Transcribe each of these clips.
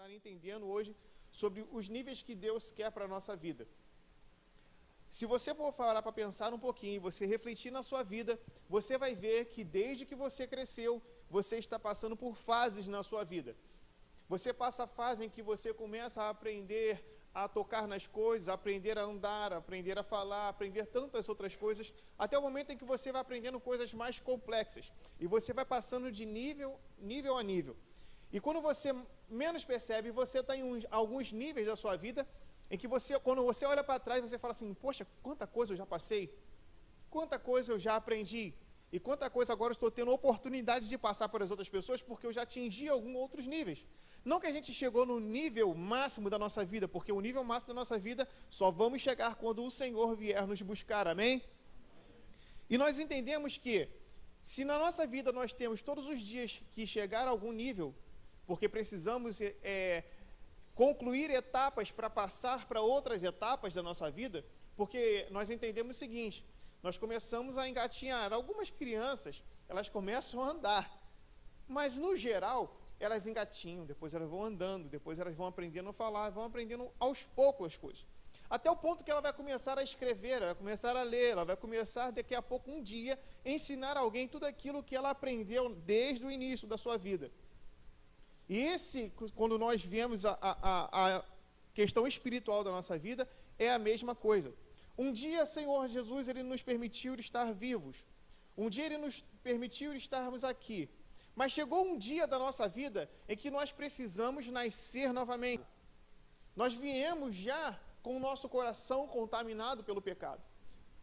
estar entendendo hoje sobre os níveis que Deus quer para a nossa vida. Se você for parar para pensar um pouquinho, você refletir na sua vida, você vai ver que desde que você cresceu, você está passando por fases na sua vida. Você passa a fase em que você começa a aprender a tocar nas coisas, a aprender a andar, a aprender a falar, a aprender tantas outras coisas, até o momento em que você vai aprendendo coisas mais complexas. E você vai passando de nível a nível. E quando você menos percebe, você está em alguns níveis da sua vida, em que você, quando você olha para trás, você fala assim, poxa, quanta coisa eu já passei, quanta coisa eu já aprendi, e quanta coisa agora eu estou tendo oportunidade de passar para as outras pessoas, porque eu já atingi alguns outros níveis. Não que a gente chegou no nível máximo da nossa vida, porque o nível máximo da nossa vida só vamos chegar quando o Senhor vier nos buscar, amém? E nós entendemos que, se na nossa vida nós temos todos os dias que chegar a algum nível, porque precisamos concluir etapas para passar para outras etapas da nossa vida, porque nós entendemos o seguinte, nós começamos a engatinhar. Algumas crianças, elas começam a andar, mas no geral, elas engatinham, depois elas vão andando, depois elas vão aprendendo a falar, vão aprendendo aos poucos as coisas. Até o ponto que ela vai começar a escrever, ela vai começar a ler, ela vai começar daqui a pouco, um dia, ensinar alguém tudo aquilo que ela aprendeu desde o início da sua vida. E quando nós vemos a questão espiritual da nossa vida, é a mesma coisa. Um dia, Senhor Jesus, Ele nos permitiu estar vivos. Um dia Ele nos permitiu estarmos aqui. Mas chegou um dia da nossa vida em que nós precisamos nascer novamente. Nós viemos já com o nosso coração contaminado pelo pecado.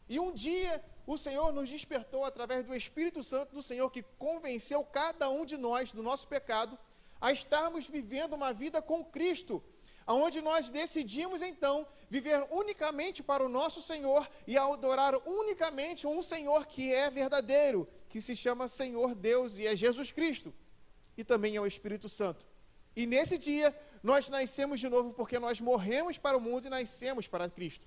E um dia o Senhor nos despertou através do Espírito Santo do Senhor, que convenceu cada um de nós do nosso pecado, a estarmos vivendo uma vida com Cristo, onde nós decidimos então viver unicamente para o nosso Senhor e adorar unicamente um Senhor que é verdadeiro, que se chama Senhor Deus e é Jesus Cristo, e também é o Espírito Santo. E nesse dia nós nascemos de novo porque nós morremos para o mundo e nascemos para Cristo.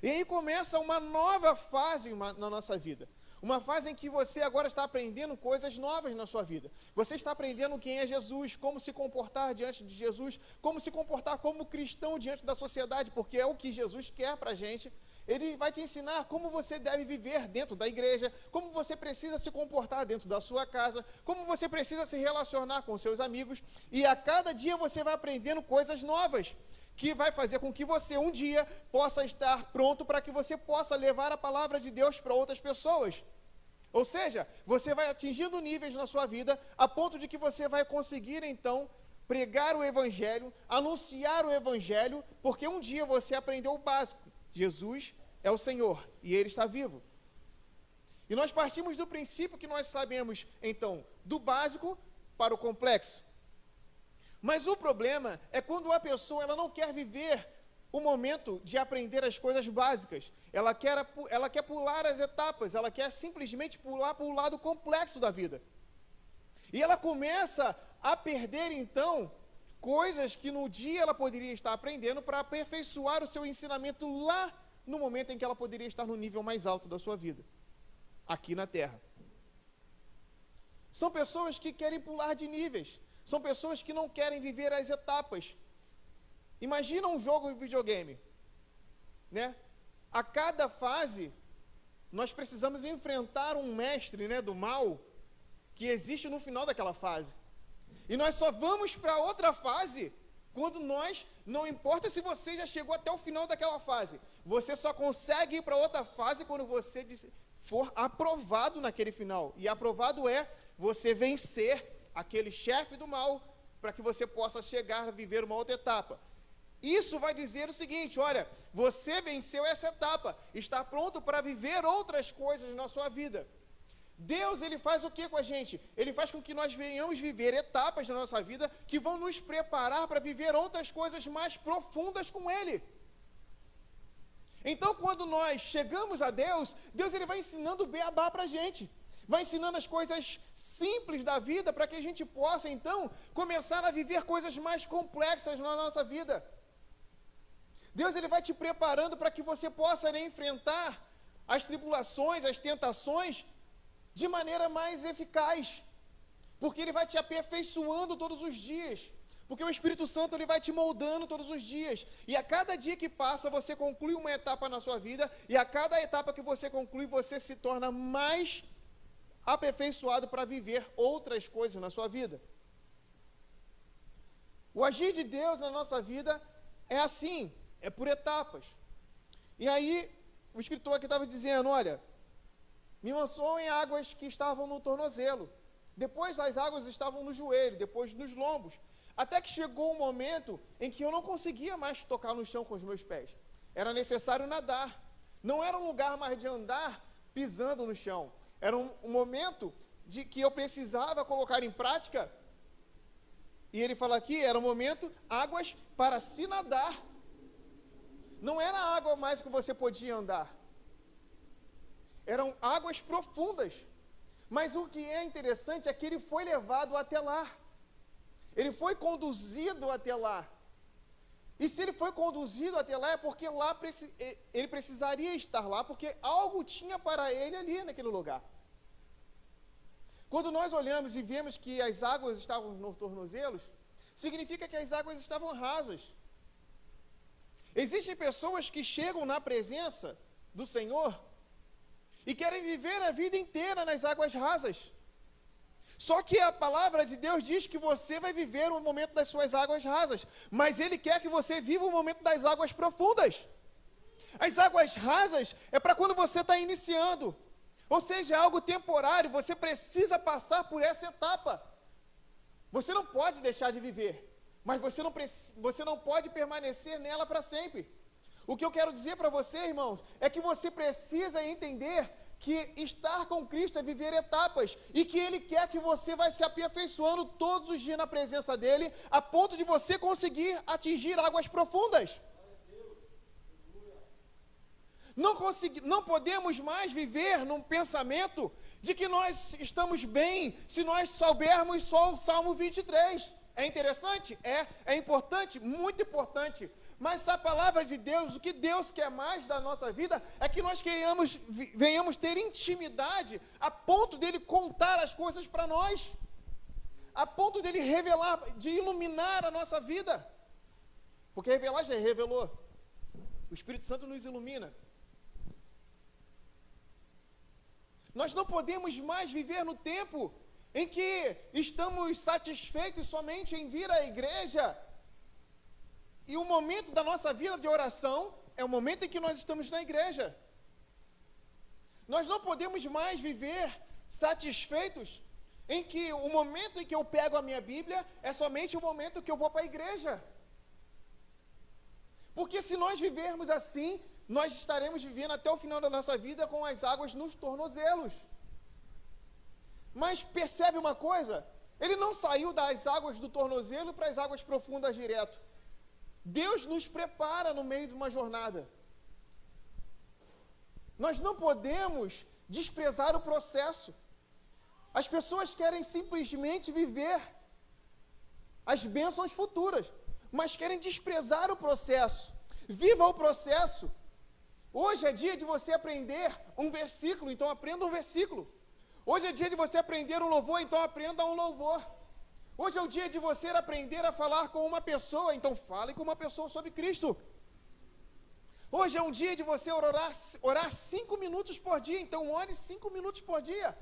E aí começa uma nova fase na nossa vida. Uma fase em que você agora está aprendendo coisas novas na sua vida. Você está aprendendo quem é Jesus, como se comportar diante de Jesus, como se comportar como cristão diante da sociedade, porque é o que Jesus quer para a gente. Ele vai te ensinar como você deve viver dentro da igreja, como você precisa se comportar dentro da sua casa, como você precisa se relacionar com seus amigos. E a cada dia você vai aprendendo coisas novas, que vai fazer com que você um dia possa estar pronto para que você possa levar a palavra de Deus para outras pessoas. Ou seja, você vai atingindo níveis na sua vida, a ponto de que você vai conseguir, então, pregar o Evangelho, anunciar o Evangelho, porque um dia você aprendeu o básico. Jesus é o Senhor e Ele está vivo. E nós partimos do princípio que nós sabemos, então, do básico para o complexo. Mas o problema é quando a pessoa ela não quer viver o momento de aprender as coisas básicas. Ela quer pular as etapas, ela quer simplesmente pular para o lado complexo da vida. E ela começa a perder, então, coisas que no dia ela poderia estar aprendendo para aperfeiçoar o seu ensinamento lá no momento em que ela poderia estar no nível mais alto da sua vida, aqui na Terra. São pessoas que querem pular de níveis, são pessoas que não querem viver as etapas. Imagina um jogo de videogame, né? A cada fase, nós precisamos enfrentar um mestre, né, do mal, que existe no final daquela fase. E nós só vamos para outra fase quando não importa se você já chegou até o final daquela fase, você só consegue ir para outra fase quando você for aprovado naquele final. E aprovado é você vencer aquele chefe do mal, para que você possa chegar a viver uma outra etapa. Isso vai dizer o seguinte, olha, você venceu essa etapa, está pronto para viver outras coisas na sua vida. Deus, Ele faz o que com a gente? Ele faz com que nós venhamos viver etapas na nossa vida que vão nos preparar para viver outras coisas mais profundas com Ele. Então, quando nós chegamos a Deus, Deus Ele vai ensinando o beabá para a gente. Vai ensinando as coisas simples da vida para que a gente possa, então, começar a viver coisas mais complexas na nossa vida. Deus Ele vai te preparando para que você possa, né, enfrentar as tribulações, as tentações, de maneira mais eficaz, porque Ele vai te aperfeiçoando todos os dias. Porque o Espírito Santo ele vai te moldando todos os dias. E a cada dia que passa, você conclui uma etapa na sua vida. E a cada etapa que você conclui, você se torna mais aperfeiçoado para viver outras coisas na sua vida. O agir de Deus na nossa vida é assim, é por etapas. E aí, o escritor aqui estava dizendo, olha, me lançou em águas que estavam no tornozelo. Depois as águas estavam no joelho, depois nos lombos. Até que chegou um momento em que eu não conseguia mais tocar no chão com os meus pés. Era necessário nadar. Não era um lugar mais de andar pisando no chão. Era um momento de que eu precisava colocar em prática. E ele fala aqui, era um momento, águas para se nadar. Não era água mais que você podia andar. Eram águas profundas. Mas o que é interessante é que ele foi levado até lá. Ele foi conduzido até lá. E se ele foi conduzido até lá, é porque lá ele precisaria estar lá, porque algo tinha para ele ali naquele lugar. Quando nós olhamos e vemos que as águas estavam nos tornozelos, significa que as águas estavam rasas. Existem pessoas que chegam na presença do Senhor e querem viver a vida inteira nas águas rasas. Só que a palavra de Deus diz que você vai viver o momento das suas águas rasas, mas Ele quer que você viva o momento das águas profundas. As águas rasas é para quando você está iniciando, ou seja, é algo temporário, você precisa passar por essa etapa. Você não pode deixar de viver, mas você não pode permanecer nela para sempre. O que eu quero dizer para você, irmãos, é que você precisa entender que estar com Cristo é viver etapas, e que Ele quer que você vai se aperfeiçoando todos os dias na presença dEle, a ponto de você conseguir atingir águas profundas. Não podemos mais viver num pensamento de que nós estamos bem se nós soubermos só o Salmo 23. É interessante? É importante, muito importante. Mas a palavra de Deus, o que Deus quer mais da nossa vida, é que nós venhamos ter intimidade a ponto dele contar as coisas para nós, a ponto dele revelar, de iluminar a nossa vida. Porque revelar já revelou. O Espírito Santo nos ilumina. Nós não podemos mais viver no tempo em que estamos satisfeitos somente em vir à igreja. E o momento da nossa vida de oração é o momento em que nós estamos na igreja. Nós não podemos mais viver satisfeitos em que o momento em que eu pego a minha Bíblia é somente o momento que eu vou para a igreja. Porque se nós vivermos assim, nós estaremos vivendo até o final da nossa vida com as águas nos tornozelos. Mas percebe uma coisa? Ele não saiu das águas do tornozelo para as águas profundas direto. Deus nos prepara no meio de uma jornada. Nós não podemos desprezar o processo. As pessoas querem simplesmente viver as bênçãos futuras, mas querem desprezar o processo. Viva o processo. Hoje é dia de você aprender um versículo, então aprenda um versículo. Hoje é dia de você aprender um louvor, então aprenda um louvor. Hoje é o dia de você aprender a falar com uma pessoa, então fale com uma pessoa sobre Cristo. Hoje é um dia de você orar 5 minutos por dia, então ore 5 minutos por dia.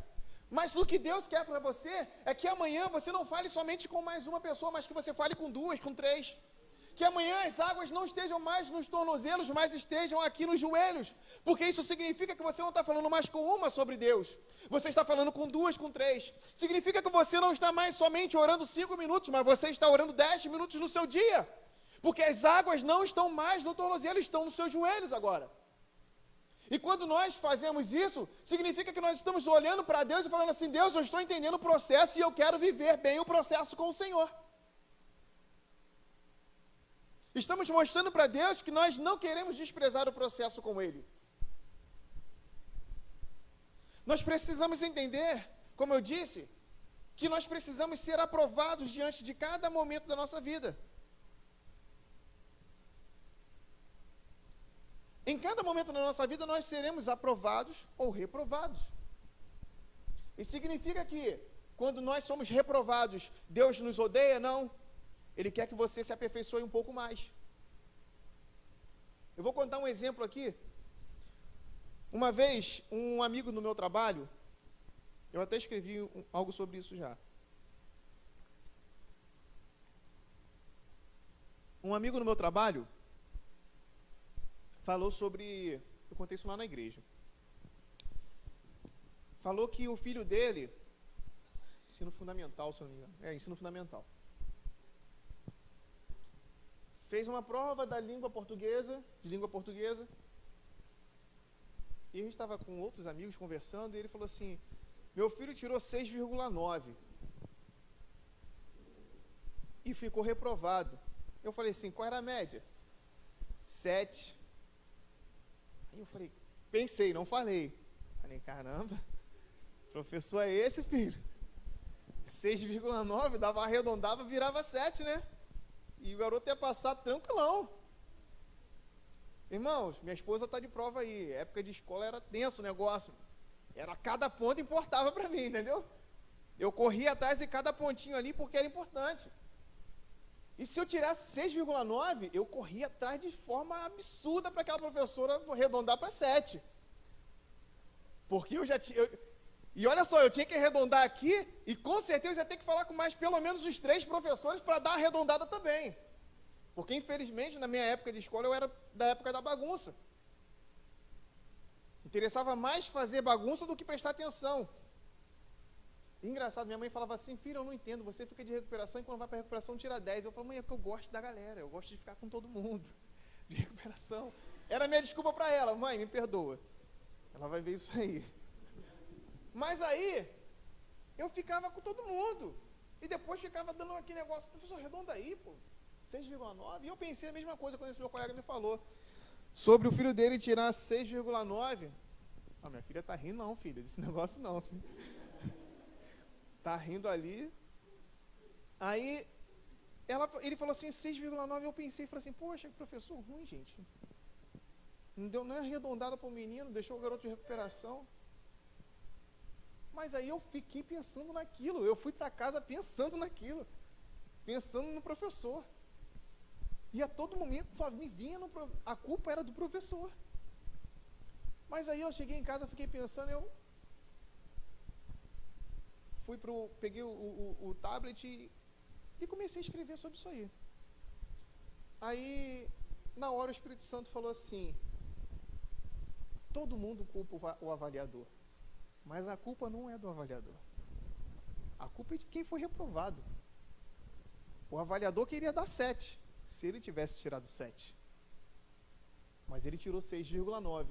Mas o que Deus quer para você é que amanhã você não fale somente com mais uma pessoa, mas que você fale com 2, com 3. Que amanhã as águas não estejam mais nos tornozelos, mas estejam aqui nos joelhos. Porque isso significa que você não está falando mais com uma sobre Deus. Você está falando com 2, com 3. Significa que você não está mais somente orando 5 minutos, mas você está orando 10 minutos no seu dia. Porque as águas não estão mais no tornozelo, estão nos seus joelhos agora. E quando nós fazemos isso, significa que nós estamos olhando para Deus e falando assim, Deus, eu estou entendendo o processo e eu quero viver bem o processo com o Senhor. Estamos mostrando para Deus que nós não queremos desprezar o processo com Ele. Nós precisamos entender, como eu disse, que nós precisamos ser aprovados diante de cada momento da nossa vida. Em cada momento da nossa vida nós seremos aprovados ou reprovados. E significa que quando nós somos reprovados, Deus nos odeia? Não. Ele quer que você se aperfeiçoe um pouco mais. Eu vou contar um exemplo aqui. Uma vez, um amigo no meu trabalho, eu até escrevi algo sobre isso já. Um amigo no meu trabalho falou sobre... Eu contei isso lá na igreja. Falou que o filho dele... Ensino fundamental, se não me engano. Ensino fundamental. Fez uma prova de língua portuguesa. E a gente estava com outros amigos conversando, e ele falou assim, meu filho tirou 6,9 e ficou reprovado. Eu falei assim, qual era a média? 7. Aí eu falei, pensei, não falei. Falei, caramba, professor é esse, filho? 6,9, dava arredondava, virava 7, né? E o garoto ia passar tranquilão. Irmãos, minha esposa está de prova aí. Época de escola era tenso o negócio. Era cada ponto importava para mim, entendeu? Eu corria atrás de cada pontinho ali porque era importante. E se eu tirasse 6,9, eu corria atrás de forma absurda para aquela professora arredondar para 7. Porque eu já tinha... E olha só, eu tinha que arredondar aqui e com certeza eu ia ter que falar com mais pelo menos os 3 professores para dar a arredondada também. Porque, infelizmente, na minha época de escola, eu era da época da bagunça. Interessava mais fazer bagunça do que prestar atenção. E, engraçado, minha mãe falava assim, filho, eu não entendo, você fica de recuperação e quando vai para recuperação tira 10. Eu falo, mãe, é porque eu gosto da galera, eu gosto de ficar com todo mundo. De recuperação. Era a minha desculpa para ela, mãe, me perdoa. Ela vai ver isso aí. Mas aí, eu ficava com todo mundo. E depois ficava dando aquele negócio, professor, arredonda aí, pô. 6,9, e eu pensei a mesma coisa quando esse meu colega me falou sobre o filho dele tirar 6,9. Ah, minha filha tá rindo não, filha, desse negócio não, filho. Tá rindo ali. Aí, ele falou assim, 6,9, eu pensei, falei assim, poxa, que professor ruim, gente. Não é arredondada para o menino, deixou o garoto de recuperação. Mas aí eu fiquei pensando naquilo, eu fui para casa pensando naquilo, pensando no professor. E a todo momento só me vinha, a culpa era do professor. Mas aí eu cheguei em casa, fiquei pensando, eu peguei o tablet e comecei a escrever sobre isso aí. Aí, na hora o Espírito Santo falou assim, todo mundo culpa o avaliador, mas a culpa não é do avaliador. A culpa é de quem foi reprovado. O avaliador queria dar 7. Se ele tivesse tirado 7. Mas ele tirou 6,9.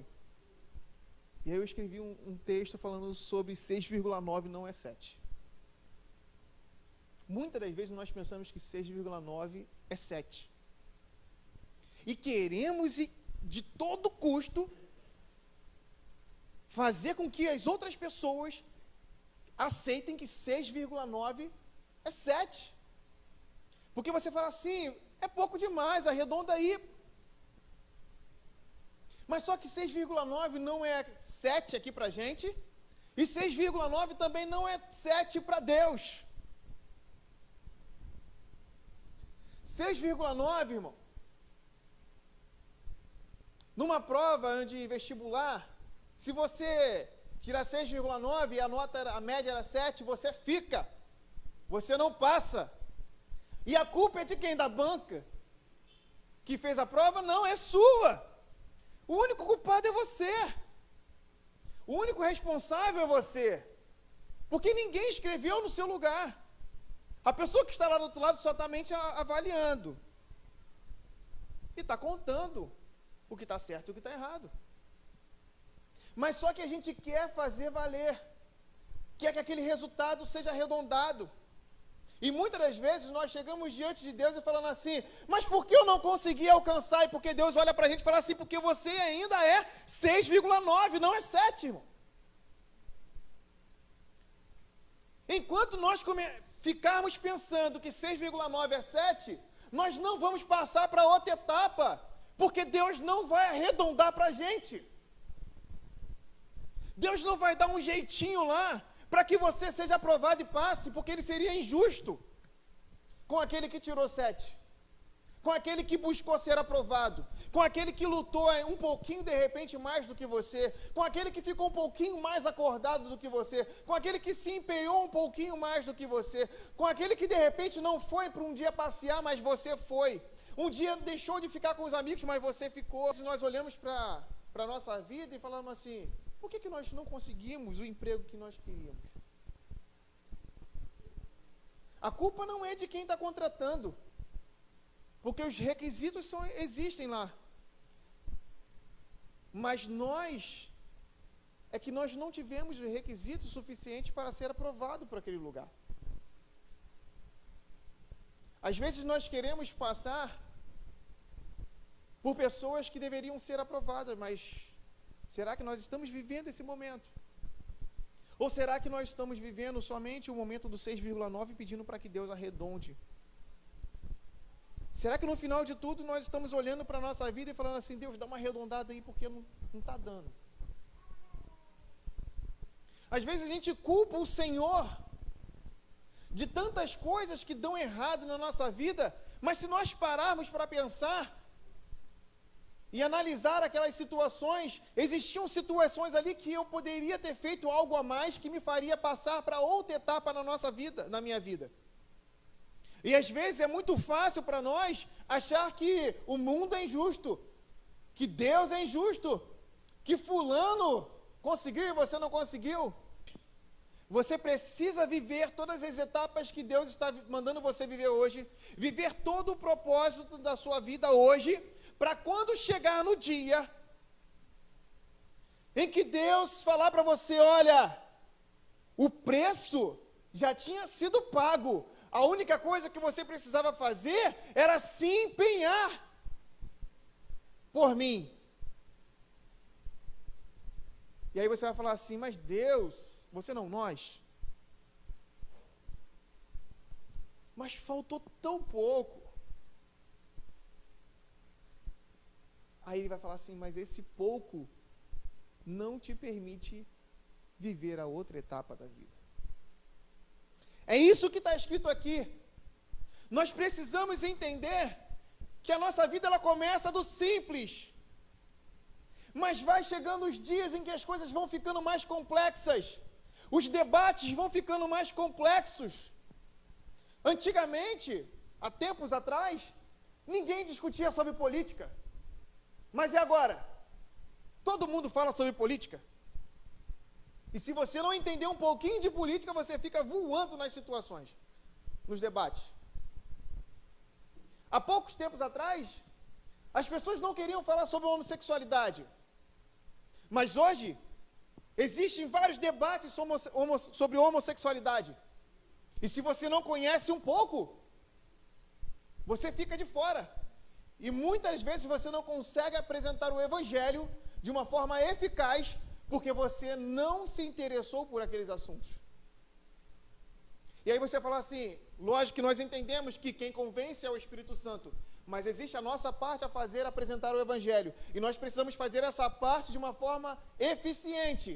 E aí eu escrevi um texto falando sobre 6,9 não é 7. Muitas das vezes nós pensamos que 6,9 é 7. E queremos, de todo custo, fazer com que as outras pessoas aceitem que 6,9 é 7. Porque você fala assim, é pouco demais, arredonda aí. Mas só que 6,9 não é 7 aqui para a gente, e 6,9 também não é 7 para Deus. 6,9, irmão, numa prova de vestibular, se você tirar 6,9 e a média era 7, você fica, você não passa. E a culpa é de quem? Da banca que fez a prova? Não, é sua. O único culpado é você. O único responsável é você. Porque ninguém escreveu no seu lugar. A pessoa que está lá do outro lado só está avaliando. E está contando o que está certo e o que está errado. Mas só que a gente quer fazer valer. Quer que aquele resultado seja arredondado. E muitas das vezes nós chegamos diante de Deus e falando assim, mas por que eu não consegui alcançar? E porque Deus olha para a gente e fala assim, porque você ainda é 6,9, não é 7, irmão. Enquanto nós ficarmos pensando que 6,9 é 7, nós não vamos passar para outra etapa, porque Deus não vai arredondar para a gente. Deus não vai dar um jeitinho lá, para que você seja aprovado e passe, porque ele seria injusto. com aquele que tirou 7, com aquele que buscou ser aprovado, com aquele que lutou um pouquinho de repente mais do que você, com aquele que ficou um pouquinho mais acordado do que você, com aquele que se empenhou um pouquinho mais do que você, com aquele que de repente não foi para um dia passear, mas você foi. Um dia deixou de ficar com os amigos, mas você ficou. Se nós olhamos para a nossa vida e falamos assim, por que nós não conseguimos o emprego que nós queríamos? A culpa não é de quem está contratando, porque os requisitos existem lá. Mas nós não tivemos os requisitos suficientes para ser aprovado por aquele lugar. Às vezes nós queremos passar por pessoas que deveriam ser aprovadas, mas será que nós estamos vivendo esse momento? Ou será que nós estamos vivendo somente o momento do 6,9 pedindo para que Deus arredonde? Será que no final de tudo nós estamos olhando para a nossa vida e falando assim, Deus, dá uma arredondada aí porque não está dando? Às vezes a gente culpa o Senhor de tantas coisas que dão errado na nossa vida, mas se nós pararmos para pensar e analisar aquelas situações, existiam situações ali que eu poderia ter feito algo a mais que me faria passar para outra etapa na nossa vida, na minha vida. E às vezes é muito fácil para nós achar que o mundo é injusto, que Deus é injusto, que fulano conseguiu e você não conseguiu. Você precisa viver todas as etapas que Deus está mandando você viver hoje, viver todo o propósito da sua vida hoje, para quando chegar no dia em que Deus falar para você, olha, o preço já tinha sido pago, a única coisa que você precisava fazer era se empenhar por mim. E aí você vai falar assim, mas Deus, você não nós. Mas faltou tão pouco. Aí ele vai falar assim, mas esse pouco não te permite viver a outra etapa da vida. É isso que está escrito aqui. Nós precisamos entender que a nossa vida ela começa do simples. Mas vai chegando os dias em que as coisas vão ficando mais complexas. Os debates vão ficando mais complexos. Antigamente, há tempos atrás, ninguém discutia sobre política. Mas e agora? Todo mundo fala sobre política. E se você não entender um pouquinho de política, você fica voando nas situações, nos debates. Há poucos tempos atrás, as pessoas não queriam falar sobre a homossexualidade. Mas hoje, existem vários debates sobre homossexualidade. E se você não conhece um pouco, você fica de fora. E muitas vezes você não consegue apresentar o Evangelho de uma forma eficaz, porque você não se interessou por aqueles assuntos. E aí você fala assim, lógico que nós entendemos que quem convence é o Espírito Santo, mas existe a nossa parte a fazer, apresentar o Evangelho. E nós precisamos fazer essa parte de uma forma eficiente.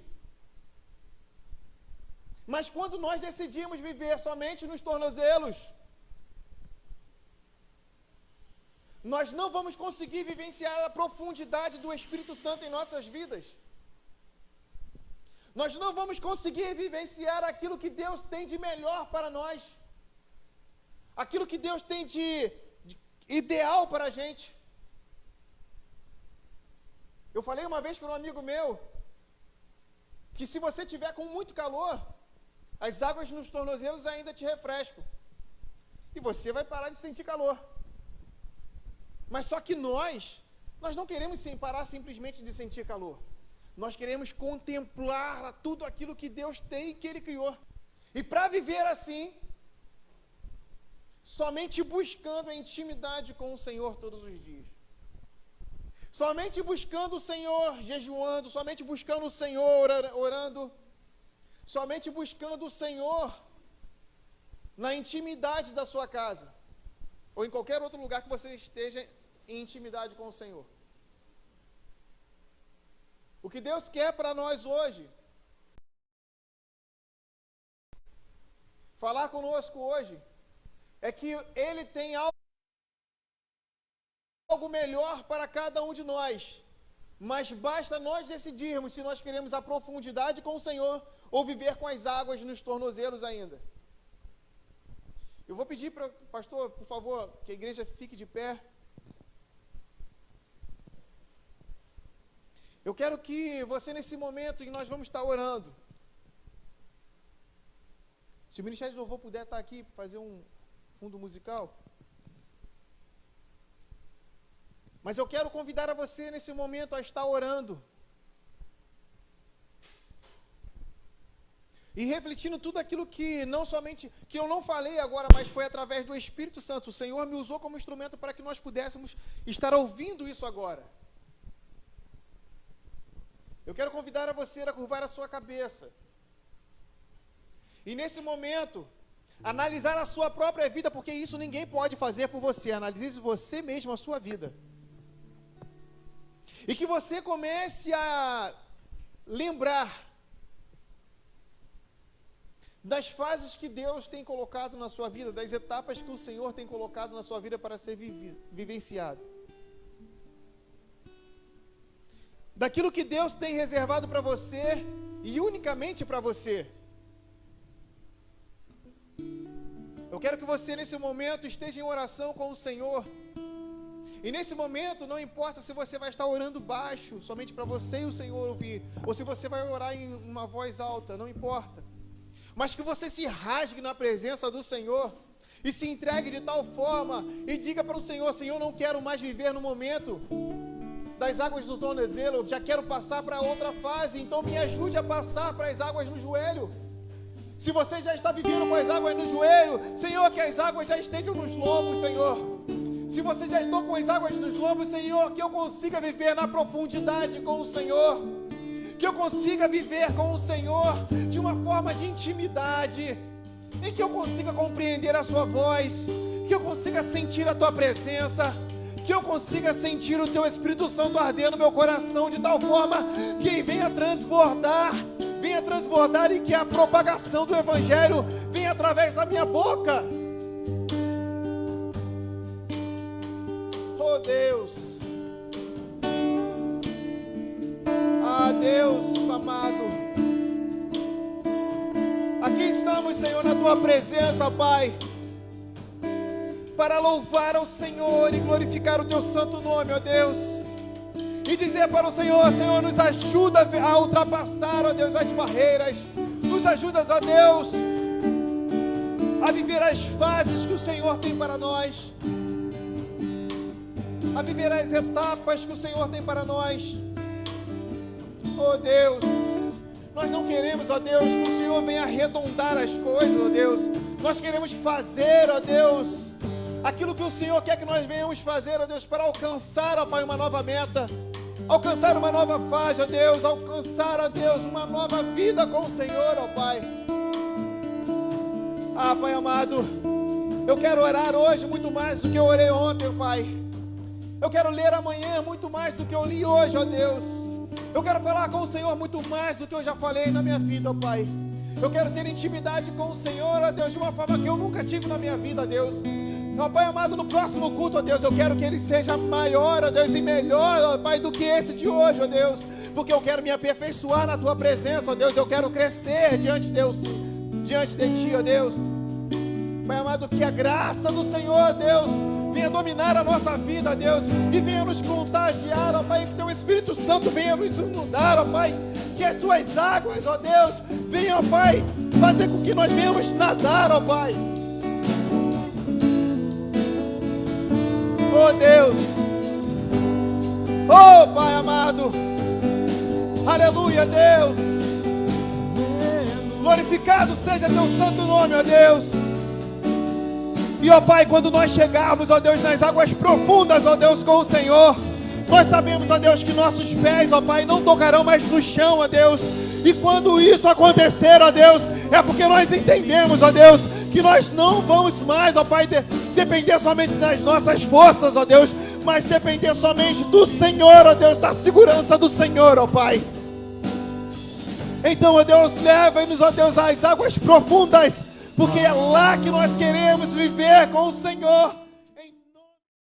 Mas quando nós decidimos viver somente nos tornozelos, nós não vamos conseguir vivenciar a profundidade do Espírito Santo em nossas vidas. Nós não vamos conseguir vivenciar aquilo que Deus tem de melhor para nós. Aquilo que Deus tem de ideal para a gente. Eu falei uma vez para um amigo meu, que se você tiver com muito calor, as águas nos tornozelos ainda te refrescam. E você vai parar de sentir calor. Mas só que nós não queremos parar simplesmente de sentir calor. Nós queremos contemplar tudo aquilo que Deus tem e que Ele criou. E para viver assim, somente buscando a intimidade com o Senhor todos os dias. Somente buscando o Senhor, jejuando, somente buscando o Senhor, orando, somente buscando o Senhor na intimidade da sua casa, ou em qualquer outro lugar que você esteja em intimidade com o Senhor. O que Deus quer para nós hoje, falar conosco hoje, é que Ele tem algo melhor para cada um de nós. Mas basta nós decidirmos se nós queremos a profundidade com o Senhor ou viver com as águas nos tornozelos ainda. Eu vou pedir para o pastor, por favor, que a igreja fique de pé. Eu quero que você, nesse momento em que nós vamos estar orando, se o Ministério de Louvor puder estar aqui, fazer um fundo musical. Mas eu quero convidar a você, nesse momento, a estar orando. E refletindo tudo aquilo que não somente, que eu não falei agora, mas foi através do Espírito Santo. O Senhor me usou como instrumento para que nós pudéssemos estar ouvindo isso agora. Eu quero convidar a você a curvar a sua cabeça. E nesse momento, analisar a sua própria vida, porque isso ninguém pode fazer por você. Analise você mesmo a sua vida. E que você comece a lembrar das fases que Deus tem colocado na sua vida, das etapas que o Senhor tem colocado na sua vida para ser vivenciado. Daquilo que Deus tem reservado para você e unicamente para você. Eu quero que você nesse momento esteja em oração com o Senhor. E nesse momento não importa se você vai estar orando baixo, somente para você e o Senhor ouvir, ou se você vai orar em uma voz alta, não importa. Mas que você se rasgue na presença do Senhor e se entregue de tal forma e diga para o Senhor: Senhor, não quero mais viver no momento das águas do tornozelo, eu já quero passar para outra fase, então me ajude a passar para as águas no joelho. Se você já está vivendo com as águas no joelho, Senhor, que as águas já estejam nos lombos, Senhor. Se você já está com as águas nos lombos, Senhor, que eu consiga viver na profundidade com o Senhor. Que eu consiga viver com o Senhor de uma forma de intimidade, em que eu consiga compreender a sua voz, que eu consiga sentir a tua presença, que eu consiga sentir o teu Espírito Santo arder no meu coração de tal forma que venha transbordar e que a propagação do Evangelho venha através da minha boca. Oh Deus, ah Deus amado, aqui estamos, Senhor, na tua presença, Pai, para louvar ao Senhor e glorificar o teu santo nome, ó Deus, e dizer para o Senhor: Senhor, nos ajuda a ultrapassar, ó Deus, as barreiras, nos ajuda, ó Deus, a viver as fases que o Senhor tem para nós, a viver as etapas que o Senhor tem para nós. Oh Deus, nós não queremos, ó Deus, que o Senhor venha arredondar as coisas, ó Deus. Nós queremos fazer, ó Deus, aquilo que o Senhor quer que nós venhamos fazer, ó Deus, para alcançar, ó Pai, uma nova meta, alcançar uma nova fase, ó Deus, alcançar, ó Deus, uma nova vida com o Senhor, ó Pai. Ah, Pai amado, eu quero orar hoje muito mais do que eu orei ontem, Pai. Eu quero ler amanhã muito mais do que eu li hoje, ó Deus. Eu quero falar com o Senhor muito mais do que eu já falei na minha vida, ó Pai. Eu quero ter intimidade com o Senhor, ó Deus, de uma forma que eu nunca tive na minha vida, ó Deus. Ó Pai amado, no próximo culto, ó Deus, eu quero que ele seja maior, ó Deus, e melhor, ó Pai, do que esse de hoje, ó Deus. Porque eu quero me aperfeiçoar na tua presença, ó Deus. Eu quero crescer diante de Deus, diante de ti, ó Deus. Pai amado, que a graça do Senhor, ó Deus, venha dominar a nossa vida, ó Deus, e venha nos contagiar, ó Pai, que teu Espírito Santo venha nos inundar, ó Pai, que as tuas águas, ó Deus, venham, ó Pai, fazer com que nós venhamos nadar, ó Pai. Oh Deus, oh Pai amado, aleluia, Deus, glorificado seja teu santo nome, ó Deus. E ó Pai, quando nós chegarmos, ó Deus, nas águas profundas, ó Deus, com o Senhor, nós sabemos, ó Deus, que nossos pés, ó Pai, não tocarão mais no chão, ó Deus. E quando isso acontecer, ó Deus, é porque nós entendemos, ó Deus, que nós não vamos mais, ó Pai, depender somente das nossas forças, ó Deus, mas depender somente do Senhor, ó Deus, da segurança do Senhor, ó Pai. Então, ó Deus, leva-nos, ó Deus, às águas profundas porque é lá que nós queremos viver com o Senhor.